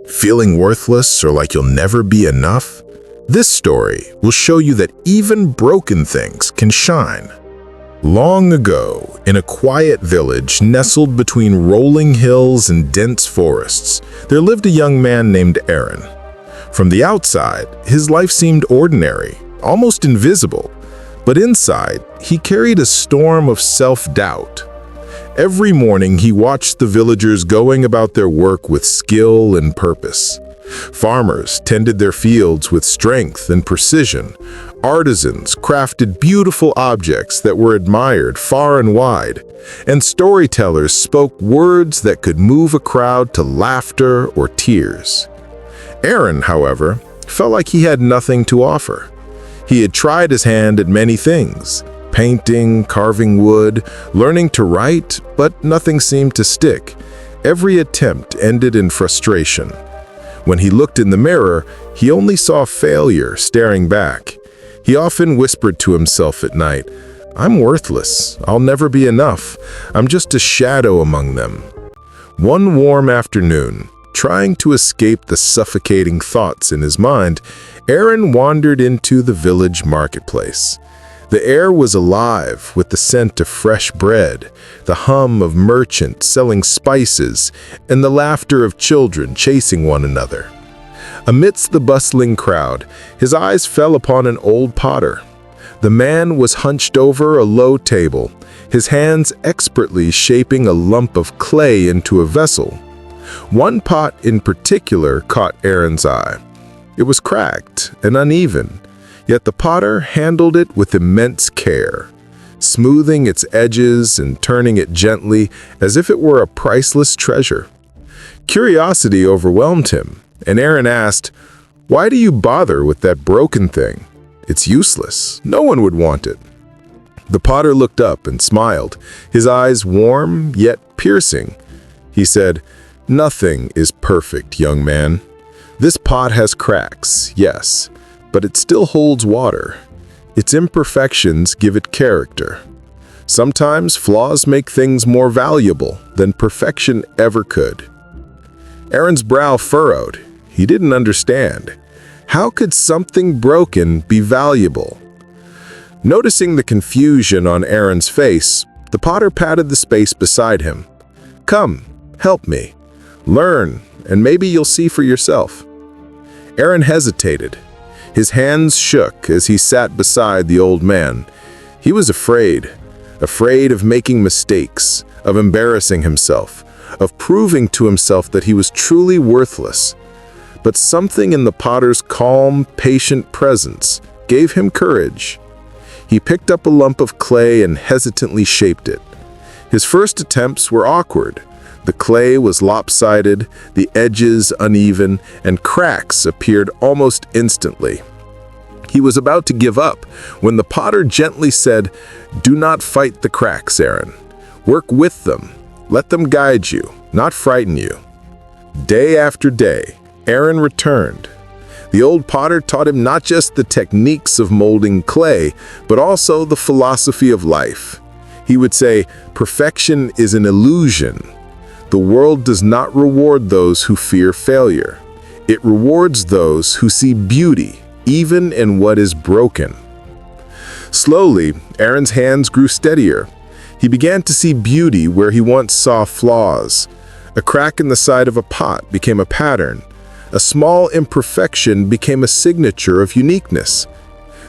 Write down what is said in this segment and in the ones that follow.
Feeling worthless or like you'll never be enough? This story will show you that even broken things can shine. Long ago, in a quiet village nestled between rolling hills and dense forests, there lived a young man named Aaron. From the outside, his life seemed ordinary, almost invisible, but inside, he carried a storm of self-doubt. Every morning, he watched the villagers going about their work with skill and purpose. Farmers tended their fields with strength and precision. Artisans crafted beautiful objects that were admired far and wide. And storytellers spoke words that could move a crowd to laughter or tears. Aaron, however, felt like he had nothing to offer. He had tried his hand at many things: painting, carving wood, learning to write, but nothing seemed to stick. Every attempt ended in frustration. When he looked in the mirror, he only saw failure staring back. He often whispered to himself at night, "I'm worthless. I'll never be enough. I'm just a shadow among them." One warm afternoon, trying to escape the suffocating thoughts in his mind, Aaron wandered into the village marketplace. The air was alive with the scent of fresh bread, the hum of merchants selling spices, and the laughter of children chasing one another. Amidst the bustling crowd, his eyes fell upon an old potter. The man was hunched over a low table, his hands expertly shaping a lump of clay into a vessel. One pot in particular caught Aaron's eye. It was cracked and uneven, yet the potter handled it with immense care, smoothing its edges and turning it gently as if it were a priceless treasure. Curiosity overwhelmed him, and Aaron asked, "Why do you bother with that broken thing? It's useless. No one would want it." The potter looked up and smiled, his eyes warm yet piercing. He said, "Nothing is perfect, young man. This pot has cracks, yes, but it still holds water. Its imperfections give it character. Sometimes flaws make things more valuable than perfection ever could." Aaron's brow furrowed. He didn't understand. How could something broken be valuable? Noticing the confusion on Aaron's face, the potter patted the space beside him. "Come, help me. Learn, and maybe you'll see for yourself." Aaron hesitated. His hands shook as he sat beside the old man. He was afraid of making mistakes, of embarrassing himself, of proving to himself that he was truly worthless. But something in the potter's calm, patient presence gave him courage. He picked up a lump of clay and hesitantly shaped it. His first attempts were awkward. The clay was lopsided, the edges uneven, and cracks appeared almost instantly. He was about to give up when the potter gently said, "Do not fight the cracks, Aaron. Work with them. Let them guide you, not frighten you." Day after day, Aaron returned. The old potter taught him not just the techniques of molding clay, but also the philosophy of life. He would say, "Perfection is an illusion. The world does not reward those who fear failure. It rewards those who see beauty, even in what is broken." Slowly, Aaron's hands grew steadier. He began to see beauty where he once saw flaws. A crack in the side of a pot became a pattern. A small imperfection became a signature of uniqueness.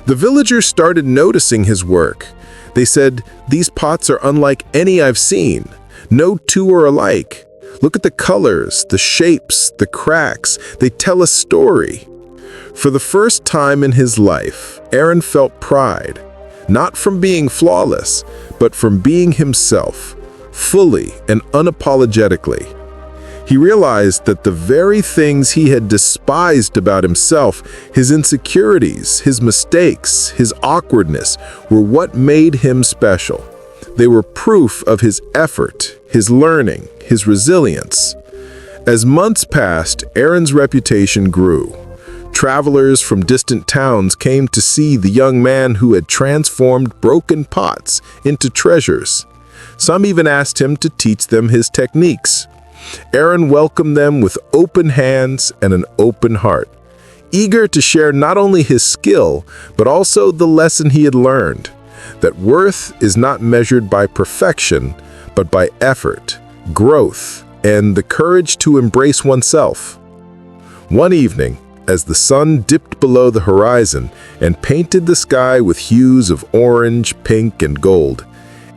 The villagers started noticing his work. They said, "These pots are unlike any I've seen. No two are alike. Look at the colors, the shapes, the cracks. They tell a story." For the first time in his life, Aaron felt pride, not from being flawless, but from being himself, fully and unapologetically. He realized that the very things he had despised about himself, his insecurities, his mistakes, his awkwardness, were what made him special. They were proof of his effort, his learning, his resilience. As months passed, Aaron's reputation grew. Travelers from distant towns came to see the young man who had transformed broken pots into treasures. Some even asked him to teach them his techniques. Aaron welcomed them with open hands and an open heart, eager to share not only his skill, but also the lesson he had learned, that worth is not measured by perfection, but by effort, growth, and the courage to embrace oneself. One evening, as the sun dipped below the horizon and painted the sky with hues of orange, pink, and gold,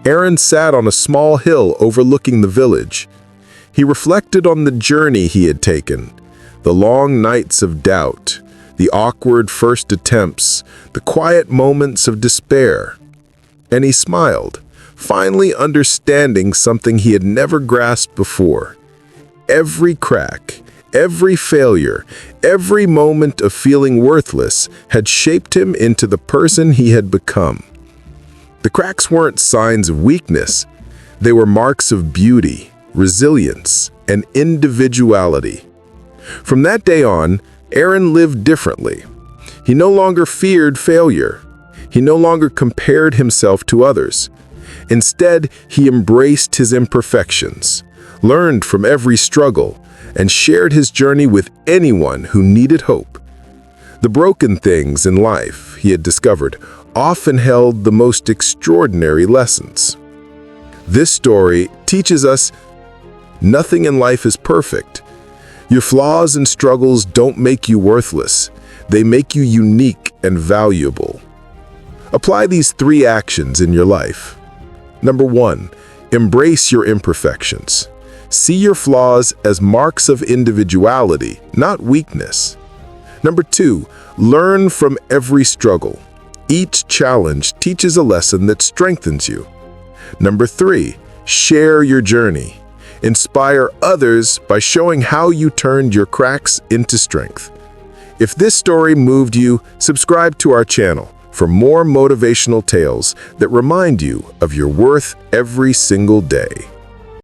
Aaron sat on a small hill overlooking the village. He reflected on the journey he had taken, the long nights of doubt, the awkward first attempts, the quiet moments of despair. And he smiled, finally understanding something he had never grasped before. Every crack, every failure, every moment of feeling worthless had shaped him into the person he had become. The cracks weren't signs of weakness. They were marks of beauty, resilience, and individuality. From that day on, Aaron lived differently. He no longer feared failure. He no longer compared himself to others. Instead, he embraced his imperfections, learned from every struggle, and shared his journey with anyone who needed hope. The broken things in life, he had discovered, often held the most extraordinary lessons. This story teaches us nothing in life is perfect. Your flaws and struggles don't make you worthless. They make you unique and valuable. Apply these 3 actions in your life. Number 1, embrace your imperfections. See your flaws as marks of individuality, not weakness. Number 2, learn from every struggle. Each challenge teaches a lesson that strengthens you. Number 3, share your journey. Inspire others by showing how you turned your cracks into strength. If this story moved you, subscribe to our channel for more motivational tales that remind you of your worth every single day.